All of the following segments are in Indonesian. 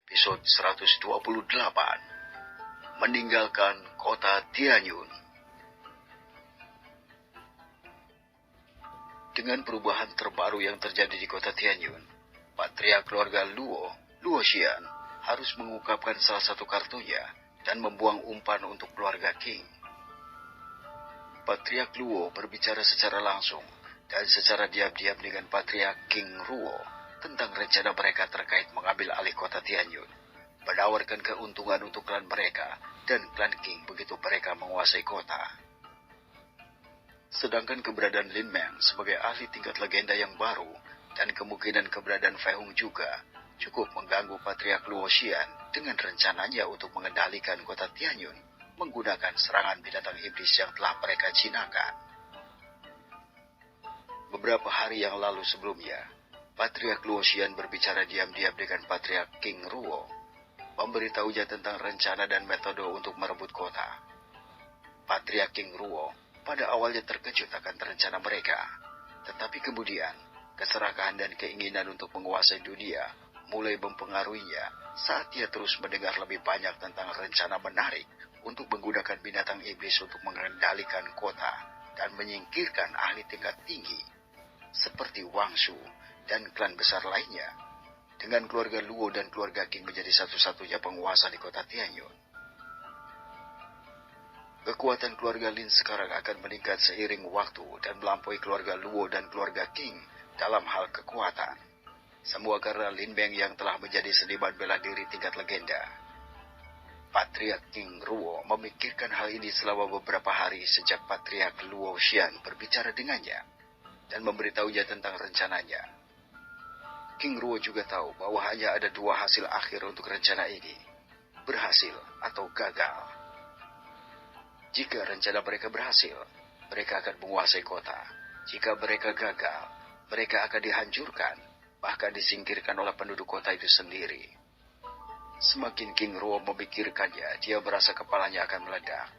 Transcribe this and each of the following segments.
episode 128, meninggalkan kota Tianyun. Dengan perubahan terbaru yang terjadi di kota Tianyun, patriark keluarga Luo, Luo Xian, harus mengungkapkan salah satu kartunya dan membuang umpan untuk keluarga King. Patriark Luo berbicara secara langsung dan secara diam-diam dengan patriark King Ruo tentang rencana mereka terkait mengambil alih kota Tianyun, menawarkan keuntungan untuk klan mereka dan klan King begitu mereka menguasai kota. Sedangkan keberadaan Lin Meng sebagai ahli tingkat legenda yang baru dan kemungkinan keberadaan Fei Hong juga cukup mengganggu patriark Luo Xian dengan rencananya untuk mengendalikan kota Tianyun menggunakan serangan binatang iblis yang telah mereka jinakan. Beberapa hari yang lalu sebelumnya, patriark Luo Xian berbicara diam-diam dengan patriark King Ruo, memberitahunya tentang rencana dan metode untuk merebut kota. Patriark King Ruo pada awalnya terkejut akan rencana mereka, tetapi kemudian keserakahan dan keinginan untuk menguasai dunia mulai mempengaruhinya saat dia terus mendengar lebih banyak tentang rencana menarik untuk menggunakan binatang iblis untuk mengendalikan kota dan menyingkirkan ahli tingkat tinggi seperti Wang Shu dan klan besar lainnya, dengan keluarga Luo dan keluarga King menjadi satu-satunya penguasa di kota Tianyun. Kekuatan keluarga Lin sekarang akan meningkat seiring waktu dan melampaui keluarga Luo dan keluarga King dalam hal kekuatan. Semua karena Lin Meng yang telah menjadi seniman bela diri tingkat legenda. Patriark King Ruo memikirkan hal ini selama beberapa hari sejak patriark Luo Xian berbicara dengannya dan memberitahunya tentang rencananya. King Ruo juga tahu bahwa hanya ada dua hasil akhir untuk rencana ini, berhasil atau gagal. Jika rencana mereka berhasil, mereka akan menguasai kota. Jika mereka gagal, mereka akan dihancurkan, bahkan disingkirkan oleh penduduk kota itu sendiri. Semakin King Ruo memikirkannya, dia merasa kepalanya akan meledak.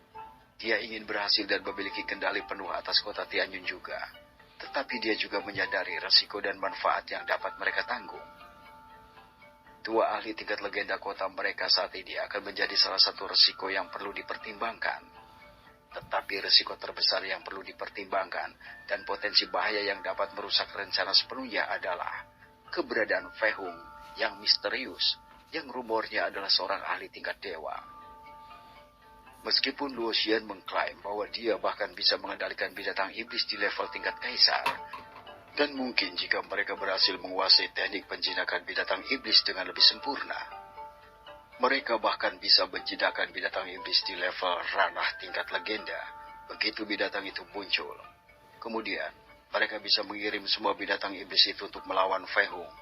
Dia ingin berhasil dan memiliki kendali penuh atas kota Tianyun juga. Tetapi dia juga menyadari resiko dan manfaat yang dapat mereka tanggung. Dua ahli tingkat legenda kota mereka saat ini akan menjadi salah satu resiko yang perlu dipertimbangkan. Tetapi resiko terbesar yang perlu dipertimbangkan dan potensi bahaya yang dapat merusak rencana sepenuhnya adalah keberadaan Fei Hong yang misterius, yang rumornya adalah seorang ahli tingkat dewa. Meskipun Luo Xian mengklaim bahwa dia bahkan bisa mengendalikan binatang iblis di level tingkat kaisar, dan mungkin jika mereka berhasil menguasai teknik penjinakan binatang iblis dengan lebih sempurna, mereka bahkan bisa menjinakkan binatang iblis di level ranah tingkat legenda. Begitu binatang itu muncul, kemudian mereka bisa mengirim semua binatang iblis itu untuk melawan Fei Hong.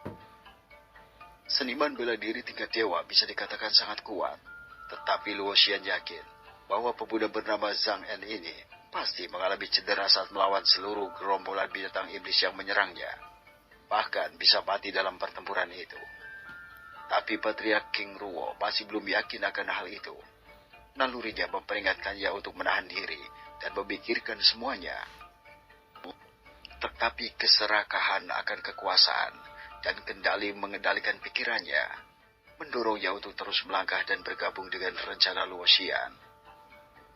Seniman bela diri tingkat dewa bisa dikatakan sangat kuat, tetapi Luo Xian yakin bahwa pemuda bernama Zhang En ini pasti mengalami cedera saat melawan seluruh gerombolan binatang iblis yang menyerangnya, bahkan bisa mati dalam pertempuran itu. Tapi patriark King Ruo masih belum yakin akan hal itu. Nalurinya memperingatkannya untuk menahan diri dan memikirkan semuanya. Tetapi keserakahan akan kekuasaan dan kendali mengendalikan pikirannya mendorongnya untuk terus melangkah dan bergabung dengan rencana Luo Xian.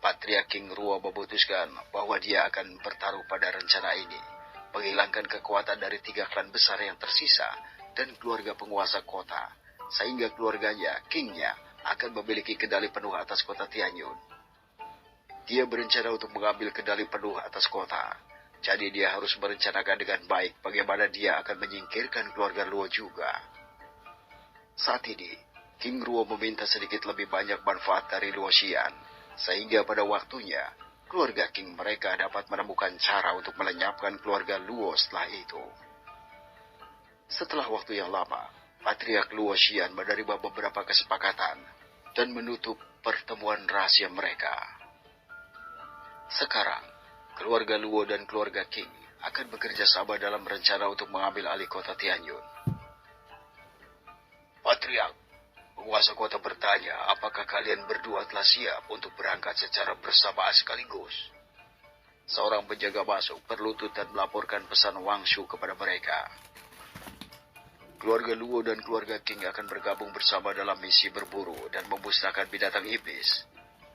Patriark King Ruo memutuskan bahwa dia akan bertaruh pada rencana ini, menghilangkan kekuatan dari 3 klan besar yang tersisa dan keluarga penguasa kota, sehingga keluarganya, Kingnya, akan memiliki kendali penuh atas kota Tianyun. Dia berencana untuk mengambil kendali penuh atas kota, jadi dia harus merencanakan dengan baik bagaimana dia akan menyingkirkan keluarga Luo juga. Saat ini, King Ruo meminta sedikit lebih banyak manfaat dari Luo Xian, sehingga pada waktunya, keluarga King mereka dapat menemukan cara untuk melenyapkan keluarga Luo setelah itu. Setelah waktu yang lama, patriark Luo Xian menerima beberapa kesepakatan dan menutup pertemuan rahasia mereka. Sekarang, keluarga Luo dan keluarga King akan bekerja sama dalam rencana untuk mengambil alih kota Tianyun. Patriark, penguasa kota bertanya apakah kalian berdua telah siap untuk berangkat secara bersamaan sekaligus. Seorang penjaga masuk berlutut dan melaporkan pesan Wang Shu kepada mereka. Keluarga Luo dan keluarga King akan bergabung bersama dalam misi berburu dan memusnahkan binatang iblis.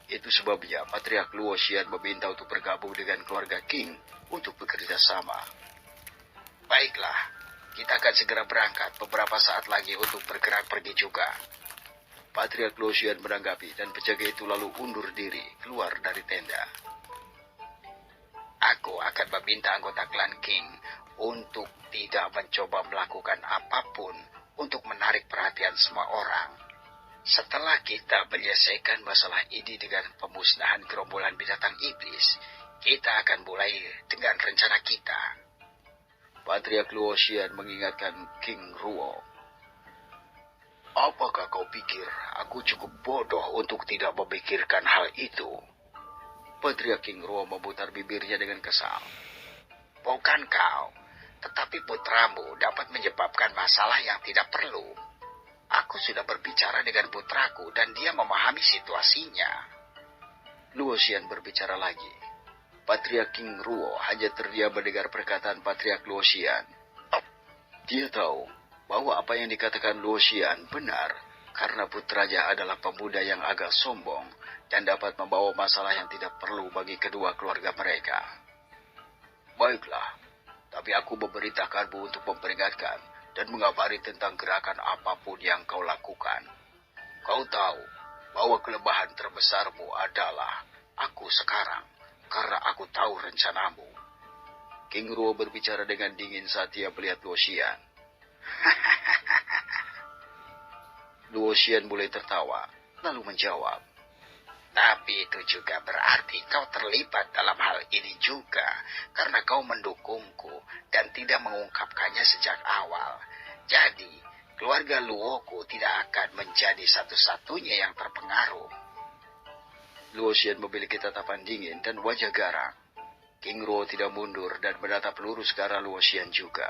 Itu sebabnya Patriark Luo Xian meminta untuk bergabung dengan keluarga King untuk bekerja sama. Baiklah, kita akan segera berangkat beberapa saat lagi untuk bergerak pergi juga. Patriark Luo Xian menanggapi dan penjaga itu lalu undur diri keluar dari tenda. Aku akan meminta anggota klan King untuk tidak mencoba melakukan apapun untuk menarik perhatian semua orang. Setelah kita menyelesaikan masalah ini dengan pemusnahan gerombolan binatang iblis, kita akan mulai dengan rencana kita. Patriark Luo Xian mengingatkan King Ruo. Apakah kau pikir aku cukup bodoh untuk tidak memikirkan hal itu? Patriark King Ruo memutar bibirnya dengan kesal. Bukan kau, tetapi putramu dapat menyebabkan masalah yang tidak perlu. Aku sudah berbicara dengan putraku dan dia memahami situasinya. Luo Xian berbicara lagi. Patriark King Ruo hanya terdiam mendengar perkataan Patriark Luo Xian. Dia tahu bahwa apa yang dikatakan Luo Xian benar karena putranya adalah pemuda yang agak sombong dan dapat membawa masalah yang tidak perlu bagi kedua keluarga mereka. Baiklah, tapi aku memerintahkanmu untuk memperingatkan dan mengabari tentang gerakan apapun yang kau lakukan. Kau tahu bahwa kelemahan terbesarmu adalah aku sekarang, karena aku tahu rencanamu. King Ruo berbicara dengan dingin saat dia melihat Luo Xian. Luo Xian mulai tertawa, lalu menjawab. Tapi itu juga berarti kau terlibat dalam hal ini juga, karena kau mendukungku dan tidak mengungkapkannya sejak awal. Jadi, keluarga Luoku tidak akan menjadi satu-satunya yang terpengaruh. Luo Xian memiliki tatapan dingin dan wajah garang. King Ruo tidak mundur dan menatap lurus ke arah Luo Xian juga.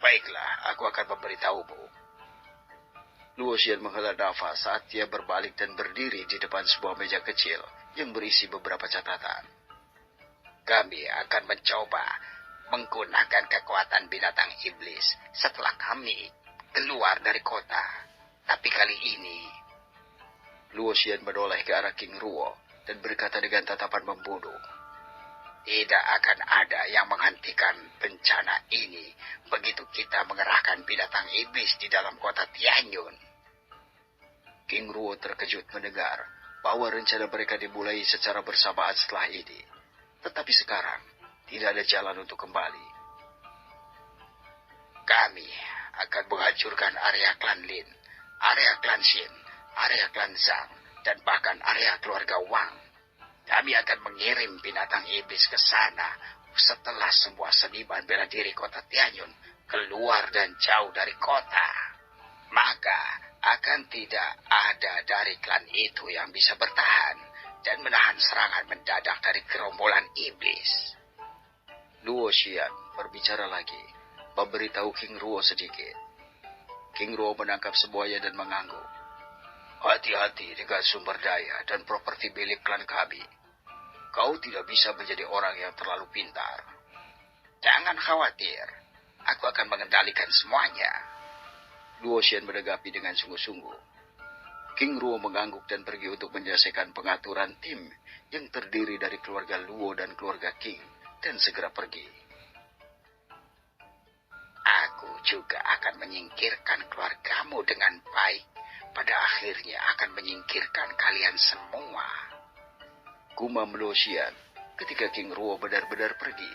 Baiklah, aku akan memberitahumu. Luo Xian menghela nafas saat dia berbalik dan berdiri di depan sebuah meja kecil yang berisi beberapa catatan. Kami akan mencoba menggunakan kekuatan binatang iblis setelah kami keluar dari kota. Tapi kali ini, Luo Xian menoleh ke arah King Ruo dan berkata dengan tatapan membunuh. Tidak akan ada yang menghentikan bencana ini begitu kita mengerahkan binatang iblis di dalam kota Tianyun. King Ruo terkejut mendengar bahwa rencana mereka dimulai secara bersamaan setelah ini. Tetapi sekarang, tidak ada jalan untuk kembali. Kami akan menghancurkan area klan Lin, area klan Xin, area klan Zhang, dan bahkan area keluarga Wang. Kami akan mengirim binatang iblis ke sana setelah semua seniman bela diri kota Tianyun keluar dan jauh dari kota. Maka akan tidak ada dari klan itu yang bisa bertahan dan menahan serangan mendadak dari gerombolan iblis. Luo Xian berbicara lagi, memberitahu King Ruo sedikit. King Ruo menangkap semuanya dan mengangguk. Hati-hati dengan sumber daya dan properti milik klan kami. Kau tidak bisa menjadi orang yang terlalu pintar. Jangan khawatir, aku akan mengendalikan semuanya. Luo Xian menanggapi dengan sungguh-sungguh. King Ruo mengangguk dan pergi untuk menyelesaikan pengaturan tim yang terdiri dari keluarga Luo dan keluarga King dan segera pergi. Aku juga akan menyingkirkan keluargamu dengan baik. Pada akhirnya akan menyingkirkan kalian semua. Gumam Luo Xian ketika King Ruo benar-benar pergi.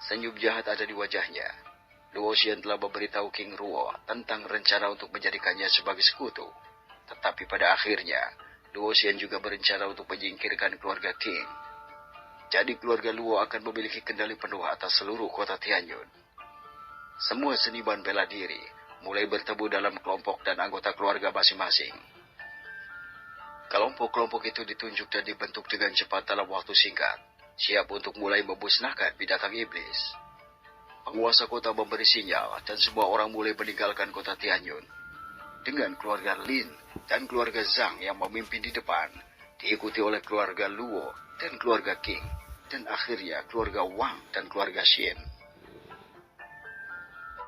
Senyum jahat ada di wajahnya. Luo Xian telah memberitahu King Ruo tentang rencana untuk menjadikannya sebagai sekutu. Tetapi pada akhirnya, Luo Xian juga berencana untuk menyingkirkan keluarga King. Jadi keluarga Luo akan memiliki kendali penuh atas seluruh kota Tianyun. Semua seniman bela diri mulai bertemu dalam kelompok dan anggota keluarga masing-masing. Kelompok-kelompok itu ditunjuk dan dibentuk dengan cepat dalam waktu singkat, siap untuk mulai memusnahkan binatang iblis. Penguasa kota memberi sinyal dan semua orang mulai meninggalkan kota Tianyun. Dengan keluarga Lin dan keluarga Zhang yang memimpin di depan, diikuti oleh keluarga Luo dan keluarga King, dan akhirnya keluarga Wang dan keluarga Xin.